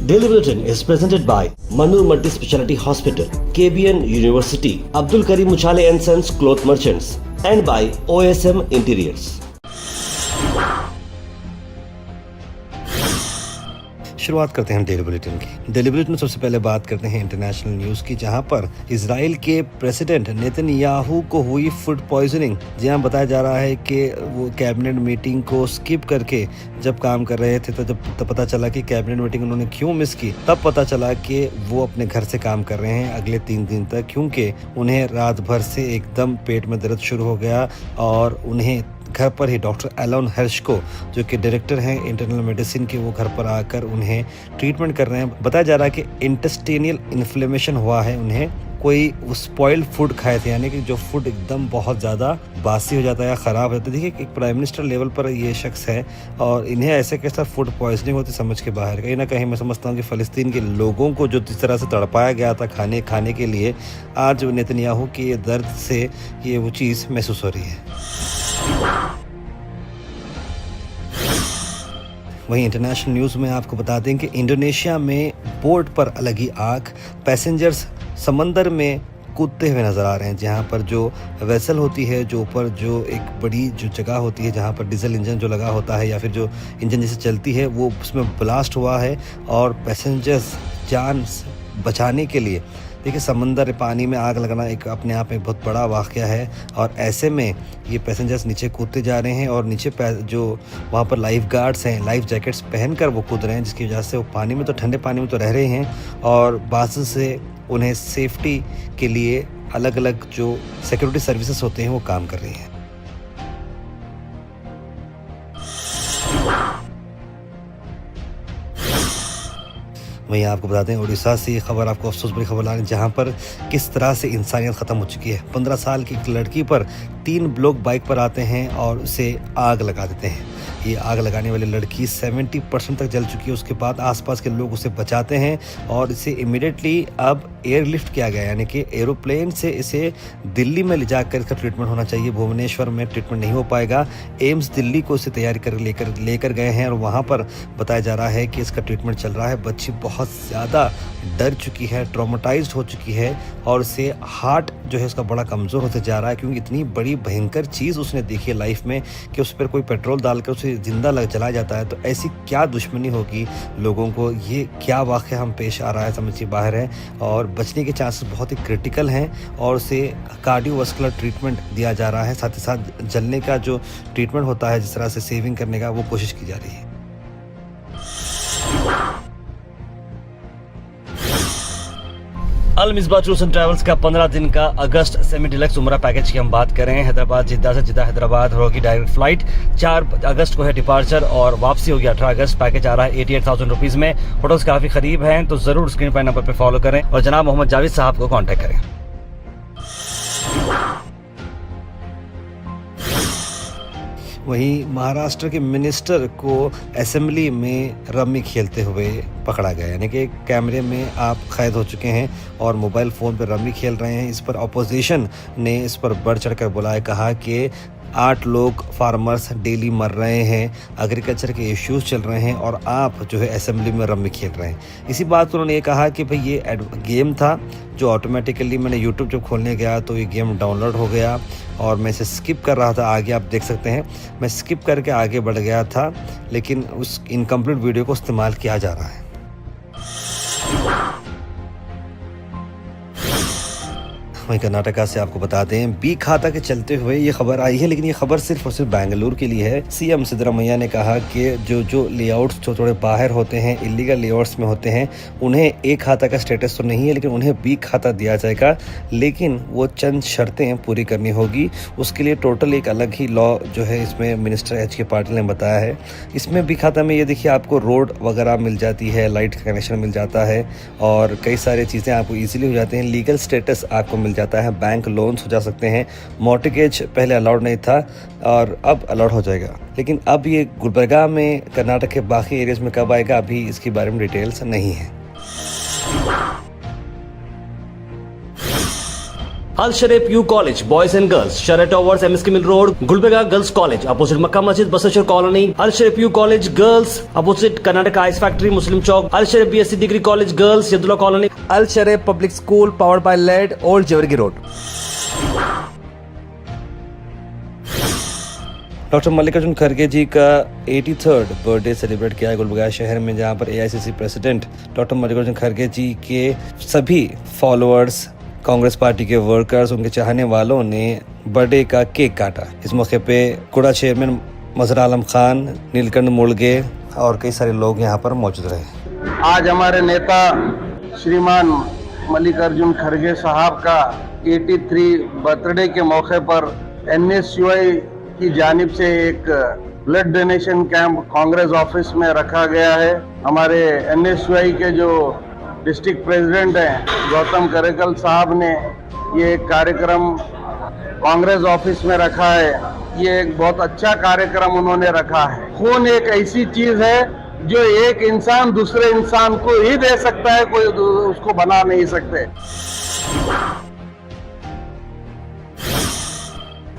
Daily Bulletin is presented by Manur Multi Speciality Hospital, KBN University, Abdul Karim Uchale and Sons Cloth Merchants, and by OSM Interiors. शुरुआत करते हैं daily bulletin की। Daily bulletin में सबसे पहले बात करते हैं इंटरनेशनल न्यूज़ की, जहां पर इजराइल के प्रेसिडेंट नेतन्याहू को हुई फूड पॉइजनिंग। जहां बताया जा रहा है कि वो कैबिनेट मीटिंग को स्किप करके जब काम कर रहे थे, तो जब पता चला कि कैबिनेट मीटिंग उन्होंने क्यों मिस की, तब पता चला कि वो अपने घर से काम कर रहे हैं अगले 3 दिन तक, क्योंकि उन्हें रात भर से एकदम पेट में दर्द शुरू हो गया और उन्हें घर पर ही डॉक्टर एलन हर्शको, जो कि डायरेक्टर हैं इंटरनल मेडिसिन के, वो घर पर आकर उन्हें ट्रीटमेंट कर रहे हैं। बताया जा रहा है कि इंटेस्टाइनल इन्फ्लेमेशन हुआ है उन्हें, कोई स्पॉइल्ड फूड खाए थे, यानी कि जो फूड एकदम बहुत ज़्यादा बासी हो जाता है या ख़राब हो जाता है। देखिए, एक प्राइम मिनिस्टर लेवल पर ये शख्स है और इन्हें ऐसे कैसा फूड पॉइजनिंग होती समझ के बाहर। कहीं ना कहीं मैं समझता हूँ कि फ़लस्तीन के लोगों को जो जिस तरह से तड़पाया गया था खाने के लिए, आज नेतन्याहू के ये दर्द से ये वो चीज़ महसूस हो रही है। वहीं इंटरनेशनल न्यूज़ में आपको बता दें कि इंडोनेशिया में बोट पर लगी आग, पैसेंजर्स समंदर में कूदते हुए नज़र आ रहे हैं। जहां पर जो वेसल होती है, जो ऊपर जो एक बड़ी जो जगह होती है जहां पर डीजल इंजन जो लगा होता है या फिर जो इंजन जैसे चलती है, वो उसमें ब्लास्ट हुआ है और पैसेंजर्स जान बचाने के लिए, देखिए, समंदर पानी में आग लगना एक अपने आप में बहुत बड़ा वाक़या है और ऐसे में ये पैसेंजर्स नीचे कूदते जा रहे हैं और नीचे जो वहाँ पर लाइफ गार्ड्स हैं, लाइफ जैकेट्स पहनकर वो कूद रहे हैं, जिसकी वजह से वो पानी में तो ठंडे पानी में तो रह रहे हैं और बाज़ से उन्हें सेफ्टी के लिए अलग अलग जो सिक्योरिटी सर्विसेज होते हैं वो काम कर रही हैं। वहीं आपको बता दें, उड़ीसा से खबर आपको अफसोस भरी खबर ला रही है, जहां पर किस तरह से इंसानियत ख़त्म हो चुकी है। 15 साल की एक लड़की पर 3 लोग बाइक पर आते हैं और उसे आग लगा देते हैं। ये आग लगाने वाली लड़की 70% तक जल चुकी है। उसके बाद आसपास के लोग उसे बचाते हैं और इसे इमीडिएटली अब एयरलिफ्ट किया गया, यानी कि एरोप्लेन से इसे दिल्ली में ले जाकर इसका ट्रीटमेंट होना चाहिए। भुवनेश्वर में ट्रीटमेंट नहीं हो पाएगा। एम्स दिल्ली को इसे तैयारी कर लेकर गए हैं और वहाँ पर बताया जा रहा है कि इसका ट्रीटमेंट चल रहा है। बच्ची बहुत ज़्यादा डर चुकी है, ट्रॉमेटाइज्ड हो चुकी है और उसे हार्ट जो है उसका बड़ा कमज़ोर होते जा रहा है, क्योंकि इतनी बड़ी भयंकर चीज़ उसने देखी है लाइफ में कि उस पर कोई पेट्रोल डालकर उसे जिंदा जलाया जाता है। तो ऐसी क्या दुश्मनी होगी लोगों को, ये क्या वाक़या हम पेश आ रहा है, समझ से बाहर है और बचने के चांसेस बहुत ही क्रिटिकल हैं और उसे कार्डियोवास्कुलर ट्रीटमेंट दिया जा रहा है। साथ ही साथ जलने का जो ट्रीटमेंट होता है, जिस तरह से सेविंग करने का, वो कोशिश की जा रही है। अल मिसबा टूर्स एंड ट्रैवल्स का 15 दिन का अगस्त सेमी डिलक्स उमरा पैकेज की हम बात कर रहे हैं। हैदराबाद जिद्दा से जिद्दा हैदराबाद होगी डायरेक्ट फ्लाइट। 4 अगस्त को है डिपार्चर और वापसी होगी 18 अगस्त। पैकेज आ रहा है 88,000 रुपीज़ में। होटल्स काफ़ी करीब हैं, तो ज़रूर स्क्रीन पर नंबर पर फॉलो करें और जनाब मोहम्मद जावेद साहब को कॉन्टैक्ट करें। वहीं महाराष्ट्र के मिनिस्टर को असेंबली में रम्मी खेलते हुए पकड़ा गया, यानी कि कैमरे में आप कैद हो चुके हैं और मोबाइल फ़ोन पर रम्मी खेल रहे हैं। इस पर अपोजिशन ने इस पर बढ़ चढ़कर बोला है, कहा कि 8 लोग फार्मर्स डेली मर रहे हैं, एग्रीकल्चर के इश्यूज चल रहे हैं और आप जो है असेंबली में रम्मी खेल रहे हैं। इसी बात पर उन्होंने ये कहा कि भाई ये गेम था जो ऑटोमेटिकली मैंने यूट्यूब जब खोलने गया तो ये गेम डाउनलोड हो गया और मैं इसे स्किप कर रहा था। आगे आप देख सकते हैं मैं स्किप करके आगे बढ़ गया था, लेकिन उस इनकम्प्लीट वीडियो को इस्तेमाल किया जा रहा है। वहीं कर्नाटका से आपको बता दें, बी खाता के चलते हुए ये खबर आई है, लेकिन ये खबर सिर्फ और सिर्फ बेंगलुरु के लिए है। सीएम सिद्धरामैया ने कहा कि जो लेआउट्स जो थोड़े बाहर होते हैं, इलीगल लेआउट्स में होते हैं, उन्हें ए खाता का स्टेटस तो नहीं है, लेकिन उन्हें बी खाता दिया जाएगा, लेकिन वो चंद शर्तें पूरी करनी होगी। उसके लिए टोटल एक अलग ही लॉ जो है इसमें मिनिस्टर एच के पाटिल ने बताया है। इसमें बी खाता में ये देखिए, आपको रोड वगैरह मिल जाती है, लाइट का कनेक्शन मिल जाता है और कई सारी चीज़ें आपको ईजिली हो जाती हैं। लीगल स्टेटस आपको मिल जाता है, बैंक लोन्स हो जा सकते हैं। मॉर्टगेज पहले अलाउड नहीं था और अब अलाउड हो जाएगा, लेकिन अब ये गुलबर्गा में कर्नाटक के बाकी एरियाज में कब आएगा, अभी इसके बारे में डिटेल्स नहीं है। Al Sharif U College, Boys and Girls, Sharia Towers, MSK Mill Road, Gulbega Girls College, opposite Makkah Masjid, Basashar Colony, Al Sharif U College Girls, opposite Karnataka Ice Factory, Muslim Chowk, Al Sharif BSc Degree College Girls, Yadullah Colony, Al Sharif Public School, powered by LED, Old Jawargi Road. Doctor Mallikarjun खड़गे जी का 83rd birthday celebrate किया है गुलबर्गा शहर में, जहां पर AICC president doctor Mallikarjun खड़गे जी के सभी फॉलोअर्स, कांग्रेस पार्टी के वर्कर्स, उनके चाहने वालों ने बर्थडे का केक काटा। इस मौके पे कुड़ा चेयरमैन मजहर आलम खान, नीलकंठ मुलगे और कई सारे लोग यहां पर मौजूद रहे। आज हमारे नेता श्रीमान मल्लिकार्जुन खड़गे साहब का 83 बर्थडे के मौके पर एनएसयूआई की जानिब से एक blood donation camp Congress office में रखा गया है। हमारे एनएसयूआई के जो डिस्ट्रिक्ट प्रेसिडेंट हैं गौतम करेकल साहब ने ये कार्यक्रम कांग्रेस ऑफिस में रखा है। ये एक बहुत अच्छा कार्यक्रम उन्होंने रखा है। खून एक ऐसी चीज है जो एक इंसान दूसरे इंसान को ही दे सकता है, कोई उसको बना नहीं सकते।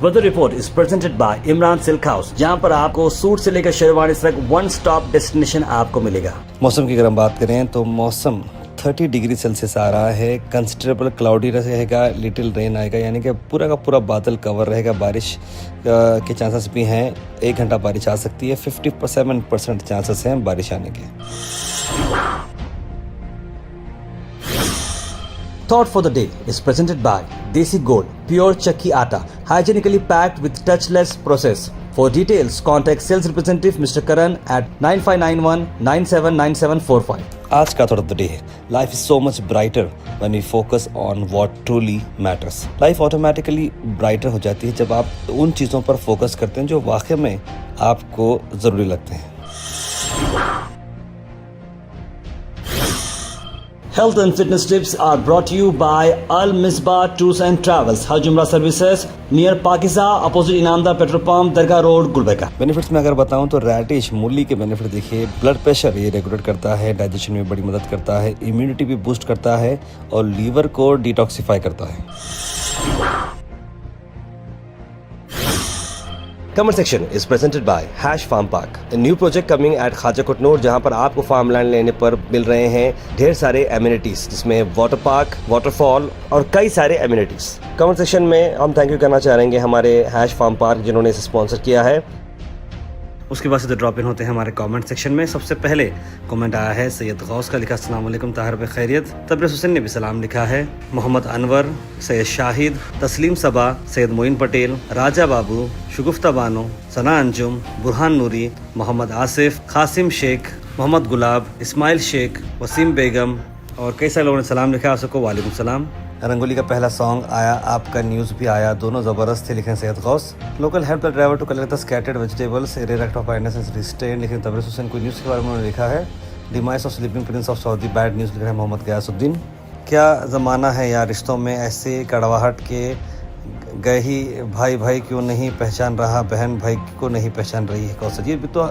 Weather report is presented by Imran Silk House, जहां पर आपको सूट से लेकर शेरवानी तक वन स्टॉप डेस्टिनेशन आपको मिलेगा। मौसम की अगर हम बात करें तो मौसम 30 डिग्री सेल्सियस आ रहा है। कंसिडरेबल क्लाउडी रहेगा, लिटिल रेन आएगा, यानी कि पूरा का पूरा बादल कवर रहेगा। बारिश के चांसेस भी हैं, 1 घंटा बारिश आ सकती है। 57% चांसेस हैं बारिश आने के। Thought for the day is presented by Desi Gold, pure chakki atta, hygienically packed with touchless process. For details, contact sales representative Mr. Karan at 9591979745. आज का थॉट ऑफ द डे है, life is so much brighter when we focus on what truly matters. Life automatically brighter हो जाती है जब आप उन चीज़ों पर फोकस करते हैं जो वाकई में आपको ज़रूरी लगते हैं। Health and fitness tips are brought to you by Al Misbah Tours and Travels, Hajj Umrah Services, near Pakiza, opposite Inamda Petrol Pump, Dargah Road, Gulbeka. Benefits में अगर बताऊं तो रैडिश मूली के बेनिफिट देखिए, ब्लड प्रेशर ये regulate करता है, डाइजेशन में बड़ी मदद करता है, इम्यूनिटी भी बूस्ट करता है और लीवर को डिटॉक्सिफाई करता है। Comment section is presented by Hash Farm Park, a new project coming at Khaja Kutnoor, जहां पर आपको फार्म लैंड लेने पर मिल रहे हैं ढेर सारे एमिनिटीज, जिसमें वाटर पार्क, वाटरफॉल और कई सारे एमिनिटीज। कमेंट सेक्शन में हम थैंक यू करना चाहेंगे हमारे हैश फार्म पार्क जिन्होंने इसे स्पॉन्सर किया है। उसके बाद से ड्रॉप इन होते हैं हमारे कमेंट सेक्शन में। सबसे पहले कमेंट आया है सैयद गौस का, लिखा अस्सलाम वालेकुम ताहिर भाई खैरियत। तबरेज़ हुसैन ने भी सलाम लिखा है। मोहम्मद अनवर, सैयद शाहिद, तस्लीम सबा, सैयद मोइन पटेल, राजा बाबू, शुगुफ्ता बानो, सना अंजुम, बुरहान नूरी, मोहम्मद आसिफ, कासिम शेख, मोहम्मद गुलाब, इस्माइल शेख, वसीम बेगम और कई सारे लोगों ने सलाम लिखा। आप सबको वालेकुम सलाम। रंगोली का पहला सॉन्ग आया, आपका न्यूज़ भी आया, दोनों ज़बरदस्त थे, लिखे Syed Ghaus. Local help the driver to collect the scattered vegetables, area of finance is risen, लिखे तबरेज़ हुसैन। कोई न्यूज़ के बारे में उन्होंने लिखा है। Demise of sleeping Prince of Saudi, bad news, लिख रहे हैं मोहम्मद गयासुद्दीन। क्या ज़माना है यार, रिश्तों में ऐसे कड़वाहट के गए ही भाई भाई क्यों नहीं पहचान रहा, बहन भाई को नहीं पहचान रही है। कौशल ये भी तो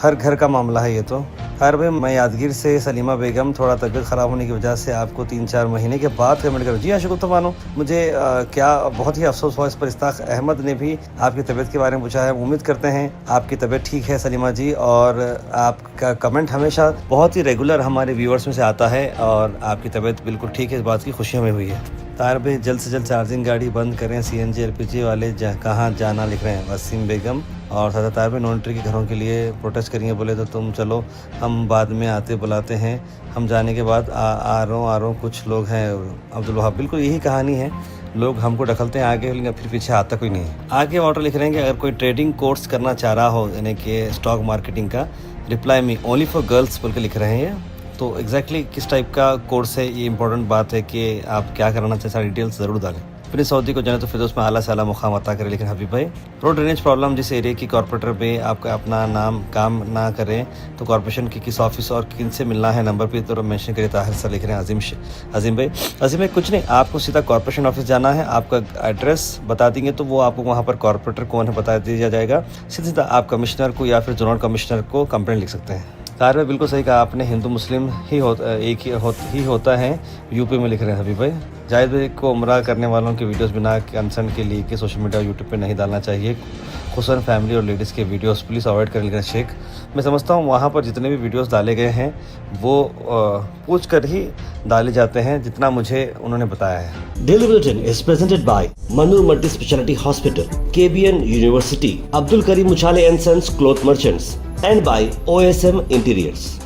हर घर का मामला है ये तो। खैर भाई, मैं यादगीर से सलीमा बेगम, थोड़ा तबीयत ख़राब होने की वजह से आपको 3-4 महीने के बाद कमेंट करूँ। जी हाँ शुक्र मानो, मुझे क्या बहुत ही अफसोस हुआ इस पर। इस्ताक अहमद ने भी आपकी तबीयत के बारे में पूछा है। उम्मीद करते हैं आपकी तबीयत ठीक है सलीमा जी, और आपका कमेंट हमेशा बहुत ही रेगुलर हमारे व्यूअर्स में से आता है और आपकी तबीयत बिल्कुल ठीक है, इस बात की खुशी हमें हुई है। तार भाई, जल्द से जल्द चार्जिंग गाड़ी बंद करें, CNG LPG वाले कहाँ जाना, लिख रहे हैं वसीम बेगम। और सादा तार भाई, नॉन ट्री के घरों के लिए प्रोटेस्ट करेंगे, बोले तो तुम चलो, हम बाद में आते बुलाते हैं, हम जाने के बाद आ रहा हूँ। कुछ लोग हैं अब्दुल वहाब, बिल्कुल यही कहानी है, लोग हमको ढकलते हैं आगे, लेकिन फिर पीछे आता कोई नहीं है। आगे ऑर्डर लिख रहे हैं कि अगर कोई ट्रेडिंग कोर्स करना चाह रहा हो, यानी कि स्टॉक मार्केटिंग का, reply me only for girls बोल के लिख रहे हैं। तो एग्जैक्टली किस टाइप का कोर्स है, ये इंपॉर्टेंट बात है कि आप क्या करना चाहते हैं, सारी डिटेल्स ज़रूर डालें। फिर सऊदी को जाने तो फिर उसमें आला से आला मुकाम अता करें, लेकिन हबीब भाई, रोड ड्रेनेज प्रॉब्लम जिस एरिया की कॉर्पोरेटर पे आपका अपना नाम काम ना करें तो कॉर्पोरेशन की किस ऑफिस और किन से मिलना है नंबर पे तो मेंशन करिए। ताहिर सर लिख रहे हैं अजीम भाई कुछ नहीं, आपको सीधा कॉर्पोरेशन ऑफिस जाना है, आपका एड्रेस बता देंगे तो वो आपको वहाँ पर कॉर्पोरेटर कौन है बता दिया जाएगा। सीधा आप कमिश्नर को या फिर जोनल कमिश्नर को कंप्लेंट लिख सकते हैं। कार में बिल्कुल सही कहा आपने, हिंदू मुस्लिम ही एक ही होता है, यूपी में लिख रहे हैं हबीब भाई। जाहिद भाई को उम्रा करने वालों की वीडियोस बिना कंसर्न के लिए कि सोशल मीडिया और यूट्यूब पे नहीं डालना चाहिए, खुसूसन फैमिली और लेडीज़ के वीडियोस प्लीज़ अवॉइड करें। लेकिन शेख, मैं समझता हूँ वहाँ पर जितने भी वीडियोस डाले गए हैं वो पूछ कर ही डाले जाते हैं, जितना मुझे उन्होंने बताया है। Daily Bulletin is presented by Manur Multi Speciality Hospital, KBN University, Abdul Karim Muchale and Sons Cloth Merchants, and by OSM Interiors.